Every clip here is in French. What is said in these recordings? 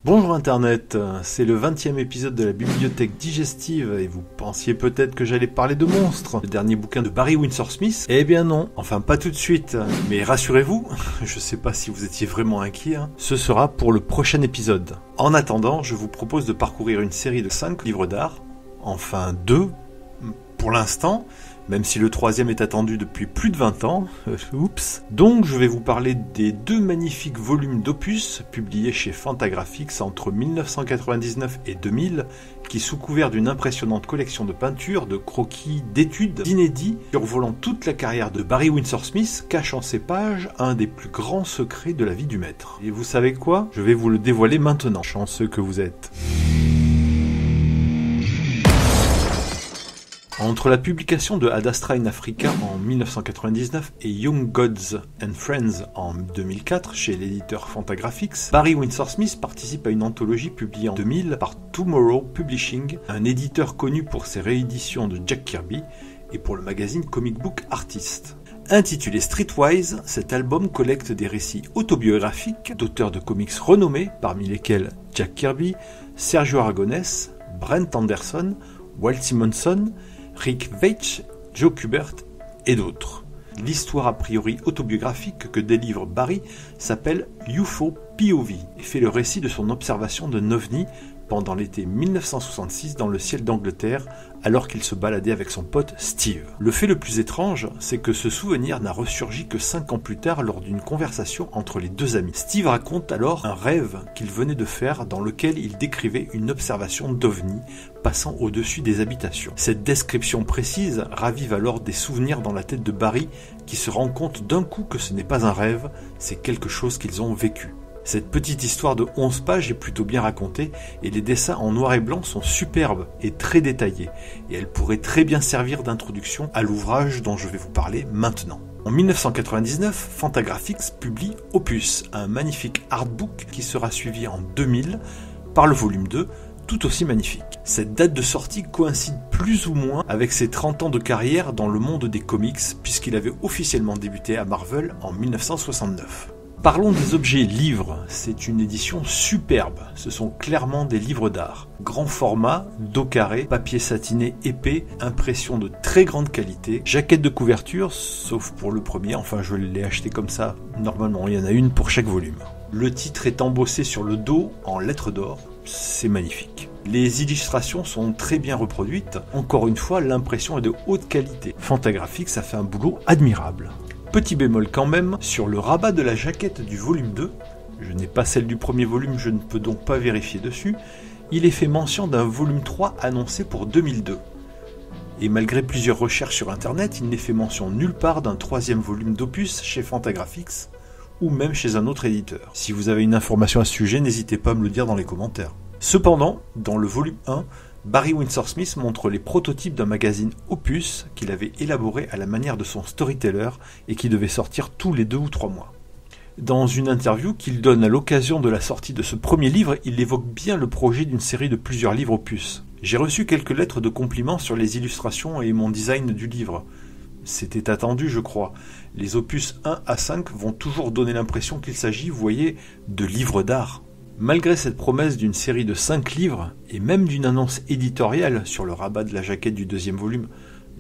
Bonjour Internet, c'est le 20e épisode de la bibliothèque digestive et vous pensiez peut-être que j'allais parler de monstres, le dernier bouquin de Barry Windsor Smith. Eh bien non, enfin pas tout de suite, mais rassurez-vous, je sais pas si vous étiez vraiment inquiet, ce sera pour le prochain épisode. En attendant, je vous propose de parcourir une série de 5 livres d'art, enfin 2 pour l'instant, même si le troisième est attendu depuis plus de 20 ans. Oups. Donc je vais vous parler des 2 magnifiques volumes d'opus publiés chez Fantagraphics entre 1999 et 2000, qui sous couvert d'une impressionnante collection de peintures, de croquis, d'études, d'inédits, survolant toute la carrière de Barry Windsor Smith, cache en ses pages un des plus grands secrets de la vie du maître. Et vous savez quoi ? Je vais vous le dévoiler maintenant, chanceux que vous êtes. Entre la publication de Ad Astra in Africa en 1999 et Young Gods and Friends en 2004 chez l'éditeur Fantagraphics, Barry Windsor Smith participe à une anthologie publiée en 2000 par Tomorrow Publishing, un éditeur connu pour ses rééditions de Jack Kirby et pour le magazine Comic Book Artist. Intitulé Streetwise, cet album collecte des récits autobiographiques d'auteurs de comics renommés, parmi lesquels Jack Kirby, Sergio Aragonés, Brent Anderson, Walt Simonson, Rick Veitch, Joe Kubert et d'autres. L'histoire a priori autobiographique que délivre Barry s'appelle UFO POV et fait le récit de son observation d'un ovni pendant l'été 1966 dans le ciel d'Angleterre alors qu'il se baladait avec son pote Steve. Le fait le plus étrange, c'est que ce souvenir n'a ressurgi que 5 ans plus tard lors d'une conversation entre les 2 amis. Steve raconte alors un rêve qu'il venait de faire dans lequel il décrivait une observation d'ovni passant au-dessus des habitations. Cette description précise ravive alors des souvenirs dans la tête de Barry qui se rend compte d'un coup que ce n'est pas un rêve, c'est quelque chose qu'ils ont vécu. Cette petite histoire de 11 pages est plutôt bien racontée et les dessins en noir et blanc sont superbes et très détaillés et elle pourrait très bien servir d'introduction à l'ouvrage dont je vais vous parler maintenant. En 1999, Fantagraphics publie Opus, un magnifique artbook qui sera suivi en 2000 par le volume 2, tout aussi magnifique. Cette date de sortie coïncide plus ou moins avec ses 30 ans de carrière dans le monde des comics puisqu'il avait officiellement débuté à Marvel en 1969. Parlons des objets livres, c'est une édition superbe, ce sont clairement des livres d'art. Grand format, dos carré, papier satiné épais, impression de très grande qualité, jaquette de couverture, sauf pour le premier, enfin je l'ai acheté comme ça, normalement il y en a une pour chaque volume. Le titre est embossé sur le dos en lettres d'or, c'est magnifique. Les illustrations sont très bien reproduites, encore une fois l'impression est de haute qualité. Fantagraphics a fait un boulot admirable. Petit bémol quand même, sur le rabat de la jaquette du volume 2, je n'ai pas celle du premier volume, je ne peux donc pas vérifier dessus, il est fait mention d'un volume 3 annoncé pour 2002. Et malgré plusieurs recherches sur internet, il n'est fait mention nulle part d'un 3e volume d'opus chez Fantagraphics, ou même chez un autre éditeur. Si vous avez une information à ce sujet, n'hésitez pas à me le dire dans les commentaires. Cependant, dans le volume 1, Barry Windsor Smith montre les prototypes d'un magazine Opus qu'il avait élaboré à la manière de son storyteller et qui devait sortir tous les 2 ou 3 mois. Dans une interview qu'il donne à l'occasion de la sortie de ce premier livre, il évoque bien le projet d'une série de plusieurs livres Opus. J'ai reçu quelques lettres de compliments sur les illustrations et mon design du livre. C'était attendu, je crois. Les opus 1 à 5 vont toujours donner l'impression qu'il s'agit, vous voyez, de livres d'art. Malgré cette promesse d'une série de 5 livres, et même d'une annonce éditoriale sur le rabat de la jaquette du 2e volume,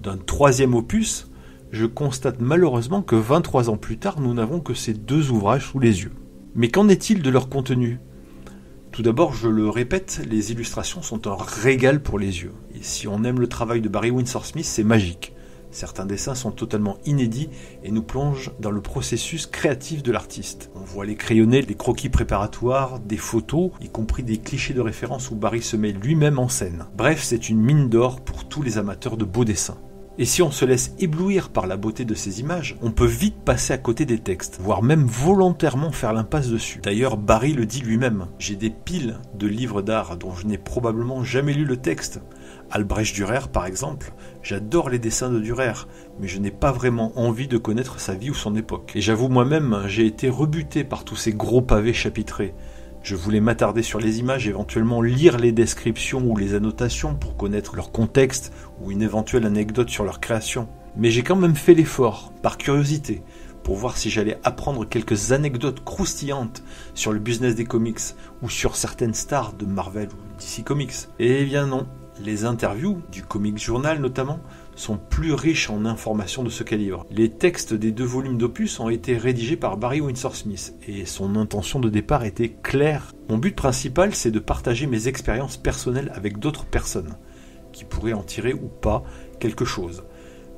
d'un 3e opus, je constate malheureusement que 23 ans plus tard, nous n'avons que ces 2 ouvrages sous les yeux. Mais qu'en est-il de leur contenu ? Tout d'abord, je le répète, les illustrations sont un régal pour les yeux. Et si on aime le travail de Barry Windsor Smith, c'est magique. Certains dessins sont totalement inédits et nous plongent dans le processus créatif de l'artiste. On voit les crayonnés, les croquis préparatoires, des photos, y compris des clichés de référence où Barry se met lui-même en scène. Bref, c'est une mine d'or pour tous les amateurs de beaux dessins. Et si on se laisse éblouir par la beauté de ces images, on peut vite passer à côté des textes, voire même volontairement faire l'impasse dessus. D'ailleurs, Barry le dit lui-même. J'ai des piles de livres d'art dont je n'ai probablement jamais lu le texte. Albrecht Dürer, par exemple, j'adore les dessins de Dürer, mais je n'ai pas vraiment envie de connaître sa vie ou son époque. Et j'avoue moi-même, j'ai été rebuté par tous ces gros pavés chapitrés. Je voulais m'attarder sur les images, éventuellement lire les descriptions ou les annotations pour connaître leur contexte ou une éventuelle anecdote sur leur création. Mais j'ai quand même fait l'effort, par curiosité, pour voir si j'allais apprendre quelques anecdotes croustillantes sur le business des comics ou sur certaines stars de Marvel ou DC Comics. Eh bien non, les interviews, du Comics Journal notamment, sont plus riches en informations de ce calibre. Les textes des 2 volumes d'opus ont été rédigés par Barry Windsor Smith et son intention de départ était claire. Mon but principal, c'est de partager mes expériences personnelles avec d'autres personnes qui pourraient en tirer ou pas quelque chose.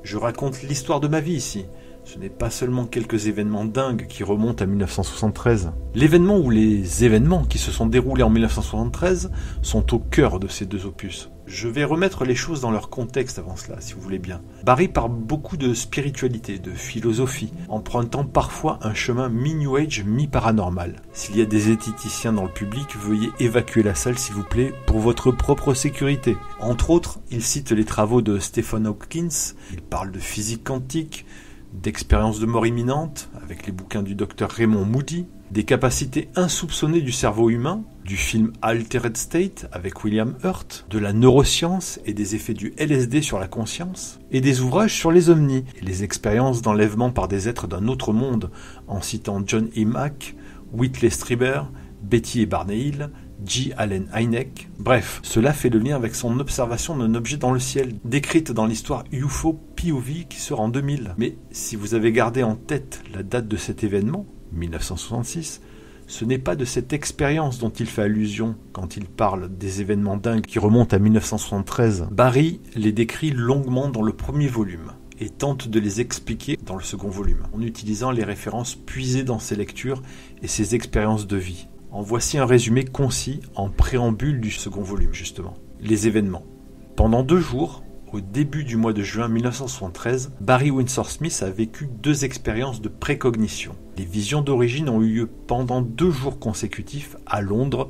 Je raconte l'histoire de ma vie ici. Ce n'est pas seulement quelques événements dingues qui remontent à 1973. L'événement ou les événements qui se sont déroulés en 1973 sont au cœur de ces 2 opus. Je vais remettre les choses dans leur contexte avant cela, si vous voulez bien. Barry parle beaucoup de spiritualité, de philosophie, empruntant parfois un chemin mi-New Age, mi-paranormal. S'il y a des zététiciens dans le public, veuillez évacuer la salle s'il vous plaît, pour votre propre sécurité. Entre autres, il cite les travaux de Stephen Hawking, il parle de physique quantique, d'expériences de mort imminente, avec les bouquins du docteur Raymond Moody, des capacités insoupçonnées du cerveau humain, du film Altered State avec William Hurt, de la neuroscience et des effets du LSD sur la conscience, et des ouvrages sur les ovnis et les expériences d'enlèvement par des êtres d'un autre monde, en citant John E. Mack, Whitley Strieber, Betty et Barney Hill, J. Allen Hynek. Bref, cela fait le lien avec son observation d'un objet dans le ciel, décrite dans l'histoire UFO POV qui sort en 2000. Mais si vous avez gardé en tête la date de cet événement, 1966, ce n'est pas de cette expérience dont il fait allusion quand il parle des événements dingues qui remontent à 1973. Barry les décrit longuement dans le premier volume et tente de les expliquer dans le second volume, en utilisant les références puisées dans ses lectures et ses expériences de vie. En voici un résumé concis en préambule du second volume, justement. Les événements. Pendant 2 jours, au début du mois de juin 1973, Barry Windsor Smith a vécu 2 expériences de précognition. Les visions d'origine ont eu lieu pendant 2 jours consécutifs à Londres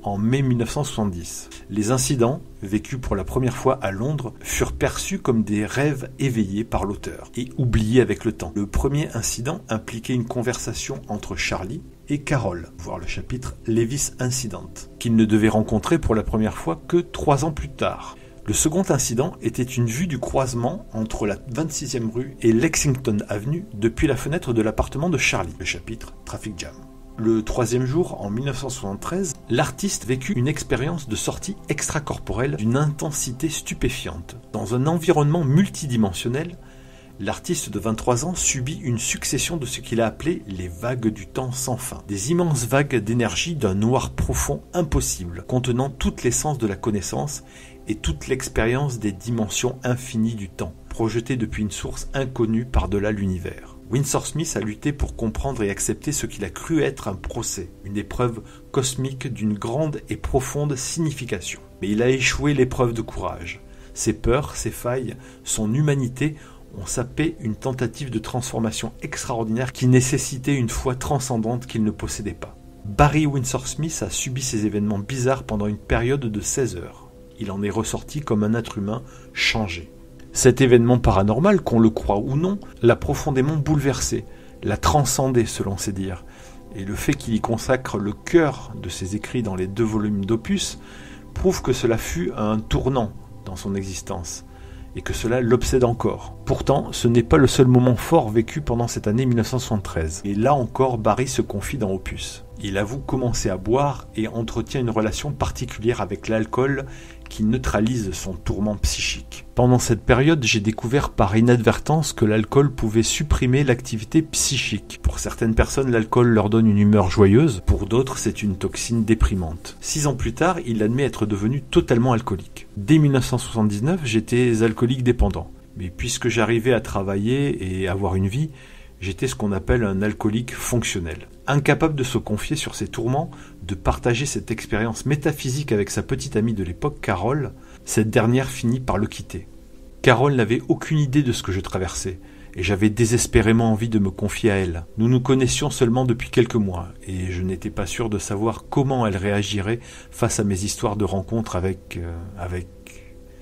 en mai 1970. Les incidents, vécus pour la première fois à Londres, furent perçus comme des rêves éveillés par l'auteur et oubliés avec le temps. Le premier incident impliquait une conversation entre Charlie et Carol, voir le chapitre Levis Incident, qu'il ne devait rencontrer pour la première fois que 3 ans plus tard. Le second incident était une vue du croisement entre la 26e rue et Lexington Avenue depuis la fenêtre de l'appartement de Charlie, le chapitre Traffic Jam. Le 3e jour, en 1973, l'artiste vécut une expérience de sortie extracorporelle d'une intensité stupéfiante. Dans un environnement multidimensionnel, l'artiste de 23 ans subit une succession de ce qu'il a appelé les vagues du temps sans fin. Des immenses vagues d'énergie d'un noir profond impossible, contenant toute l'essence de la connaissance et toute l'expérience des dimensions infinies du temps, projetées depuis une source inconnue par-delà l'univers. Windsor Smith a lutté pour comprendre et accepter ce qu'il a cru être un procès, une épreuve cosmique d'une grande et profonde signification. Mais il a échoué l'épreuve de courage. Ses peurs, ses failles, son humanité ont sapé une tentative de transformation extraordinaire qui nécessitait une foi transcendante qu'il ne possédait pas. Barry Windsor Smith a subi ces événements bizarres pendant une période de 16 heures. Il en est ressorti comme un être humain changé. Cet événement paranormal, qu'on le croit ou non, l'a profondément bouleversé, l'a transcendé selon ses dires. Et le fait qu'il y consacre le cœur de ses écrits dans les 2 volumes d'opus prouve que cela fut un tournant dans son existence et que cela l'obsède encore. Pourtant, ce n'est pas le seul moment fort vécu pendant cette année 1973. Et là encore, Barry se confie dans Opus. Il avoue commencer à boire et entretient une relation particulière avec l'alcool qui neutralise son tourment psychique. Pendant cette période, j'ai découvert par inadvertance que l'alcool pouvait supprimer l'activité psychique. Pour certaines personnes, l'alcool leur donne une humeur joyeuse, pour d'autres, c'est une toxine déprimante. 6 ans plus tard, il admet être devenu totalement alcoolique. Dès 1979, j'étais alcoolique dépendant. Mais puisque j'arrivais à travailler et avoir une vie, j'étais ce qu'on appelle un alcoolique fonctionnel. Incapable de se confier sur ses tourments, de partager cette expérience métaphysique avec sa petite amie de l'époque, Carol, cette dernière finit par le quitter. Carol n'avait aucune idée de ce que je traversais, et j'avais désespérément envie de me confier à elle. Nous nous connaissions seulement depuis quelques mois, et je n'étais pas sûr de savoir comment elle réagirait face à mes histoires de rencontres avec...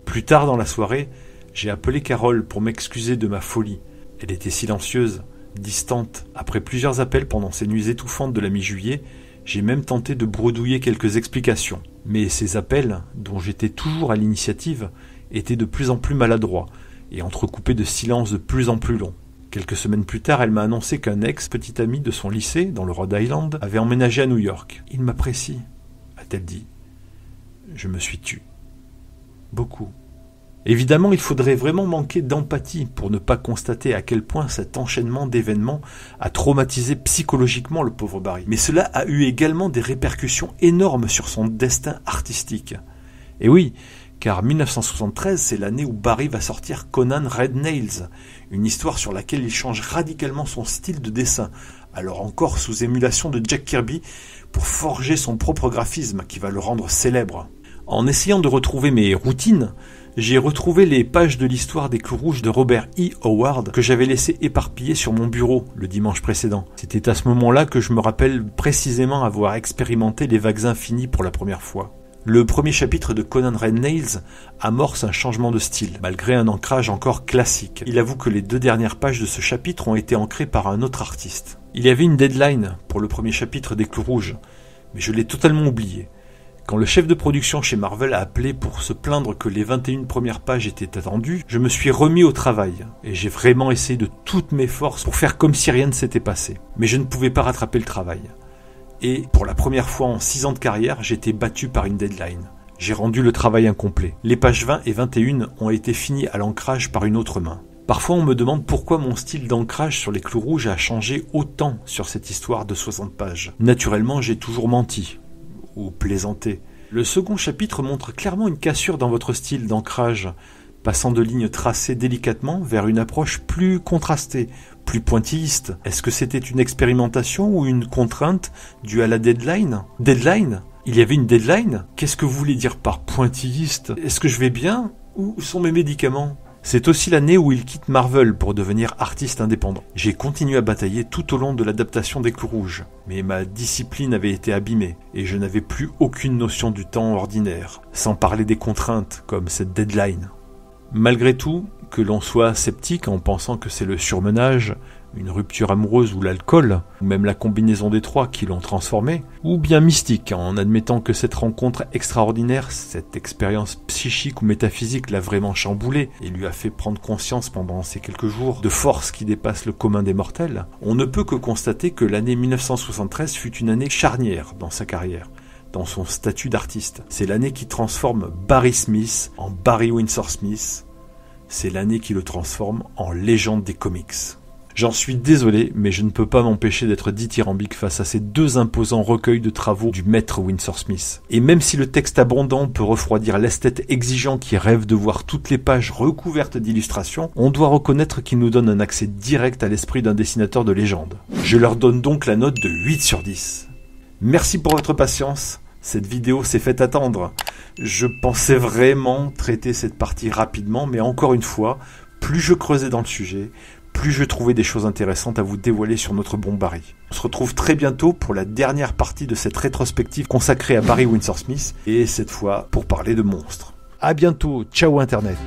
Plus tard dans la soirée, j'ai appelé Carol pour m'excuser de ma folie. Elle était silencieuse, distante. Après plusieurs appels pendant ces nuits étouffantes de la mi-juillet, j'ai même tenté de bredouiller quelques explications. Mais ces appels, dont j'étais toujours à l'initiative, étaient de plus en plus maladroits et entrecoupés de silences de plus en plus longs. Quelques semaines plus tard, elle m'a annoncé qu'un ex-petit ami de son lycée, dans le Rhode Island, avait emménagé à New York. « Il m'apprécie », a-t-elle dit. Je me suis tu. Beaucoup. Évidemment, il faudrait vraiment manquer d'empathie pour ne pas constater à quel point cet enchaînement d'événements a traumatisé psychologiquement le pauvre Barry. Mais cela a eu également des répercussions énormes sur son destin artistique. Et oui, car 1973, c'est l'année où Barry va sortir Conan Red Nails, une histoire sur laquelle il change radicalement son style de dessin, alors encore sous émulation de Jack Kirby, pour forger son propre graphisme qui va le rendre célèbre. En essayant de retrouver mes routines, j'ai retrouvé les pages de l'histoire des clous rouges de Robert E. Howard que j'avais laissé éparpillées sur mon bureau le dimanche précédent. C'était à ce moment-là que je me rappelle précisément avoir expérimenté les vagues infinies pour la première fois. Le premier chapitre de Conan Red Nails amorce un changement de style, malgré un ancrage encore classique. Il avoue que les 2 dernières pages de ce chapitre ont été ancrées par un autre artiste. Il y avait une deadline pour le premier chapitre des Clous Rouges, mais je l'ai totalement oublié. Quand le chef de production chez Marvel a appelé pour se plaindre que les 21 premières pages étaient attendues, je me suis remis au travail, et j'ai vraiment essayé de toutes mes forces pour faire comme si rien ne s'était passé. Mais je ne pouvais pas rattraper le travail. Et pour la première fois en 6 ans de carrière, j'ai été battu par une deadline. J'ai rendu le travail incomplet. Les pages 20 et 21 ont été finies à l'ancrage par une autre main. Parfois on me demande pourquoi mon style d'ancrage sur les Clous Rouges a changé autant sur cette histoire de 60 pages. Naturellement, j'ai toujours menti, ou plaisanté. Le second chapitre montre clairement une cassure dans votre style d'ancrage, passant de lignes tracées délicatement vers une approche plus contrastée, plus pointilliste. Est-ce que c'était une expérimentation ou une contrainte due à la deadline ? Deadline ? Il y avait une deadline ? Qu'est-ce que vous voulez dire par pointilliste ? Est-ce que je vais bien ? Où sont mes médicaments ? C'est aussi l'année où il quitte Marvel pour devenir artiste indépendant. J'ai continué à batailler tout au long de l'adaptation des Clous Rouges, mais ma discipline avait été abîmée et je n'avais plus aucune notion du temps ordinaire, sans parler des contraintes comme cette deadline. Malgré tout, que l'on soit sceptique en pensant que c'est le surmenage, une rupture amoureuse ou l'alcool, ou même la combinaison des trois qui l'ont transformé, ou bien mystique en admettant que cette rencontre extraordinaire, cette expérience psychique ou métaphysique l'a vraiment chamboulé et lui a fait prendre conscience pendant ces quelques jours de forces qui dépassent le commun des mortels, on ne peut que constater que l'année 1973 fut une année charnière dans sa carrière, dans son statut d'artiste. C'est l'année qui transforme Barry Smith en Barry Windsor Smith. C'est l'année qui le transforme en légende des comics. J'en suis désolé, mais je ne peux pas m'empêcher d'être dithyrambique face à ces 2 imposants recueils de travaux du maître Windsor Smith. Et même si le texte abondant peut refroidir l'esthète exigeant qui rêve de voir toutes les pages recouvertes d'illustrations, on doit reconnaître qu'il nous donne un accès direct à l'esprit d'un dessinateur de légende. Je leur donne donc la note de 8 sur 10. Merci pour votre patience. Cette vidéo s'est fait attendre. Je pensais vraiment traiter cette partie rapidement, mais encore une fois, plus je creusais dans le sujet, plus je trouvais des choses intéressantes à vous dévoiler sur notre bon Barry. On se retrouve très bientôt pour la dernière partie de cette rétrospective consacrée à Barry Windsor Smith, et cette fois pour parler de monstres. À bientôt, ciao Internet.